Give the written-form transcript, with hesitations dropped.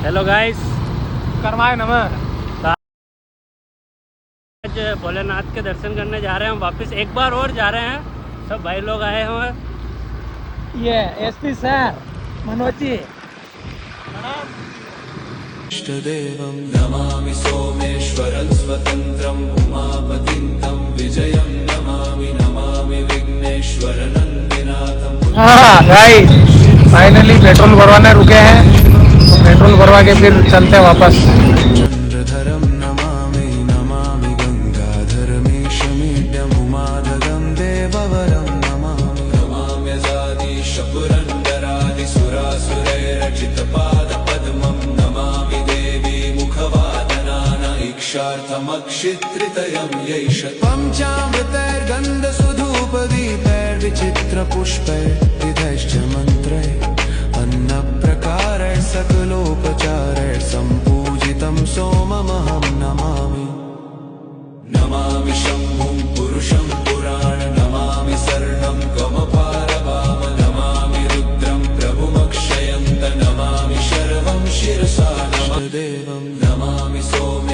Hello guys, करवाए नमः। आज भोलेनाथ के दर्शन करने जा रहे हैं हम वापस, एक बार और जा रहे हैं। सब भाई लोग आए हुए हैं। ये एसपी सर मनोज जी। इष्टदेवं नमामि सोमेश्वरं स्वतन्त्रं उमापतिं तं विजयं नमामि नमामि विघ्नेश्वर नन्दिनाथं। हाँ गाइस, फाइनली पेट्रोल भरवाने रुके हैं, तो पेट्रोल भरवा के फिर चलते हैं वापस। चन्द्रधरं नमामि नमामि गंगाधरमीशमीड्यम् उमाधगं देववरं नमामि नमाम्यजादिशपुरन्दरादिसुरासुरैरचितपादपद्मं नमामि देवी मुखवादनान इक्षार्थमक्षित्रितयं यैष त्वं चामृतैर्गन्धसुधूपदीपैर्विचित्रपुष्पैर्विधैश्च मन्त्रैः अन्नप्रकारैः सकलोपचारैः सम्पूजितं सोममहं नमामि नमामि शम्भुं पुरुषं पुराण नमामि शरणं कमपारवाम नमामि रुद्रं प्रभुमक्षयन्त नमामि शर्वं शिरसा नमः देवं नमामि सोमे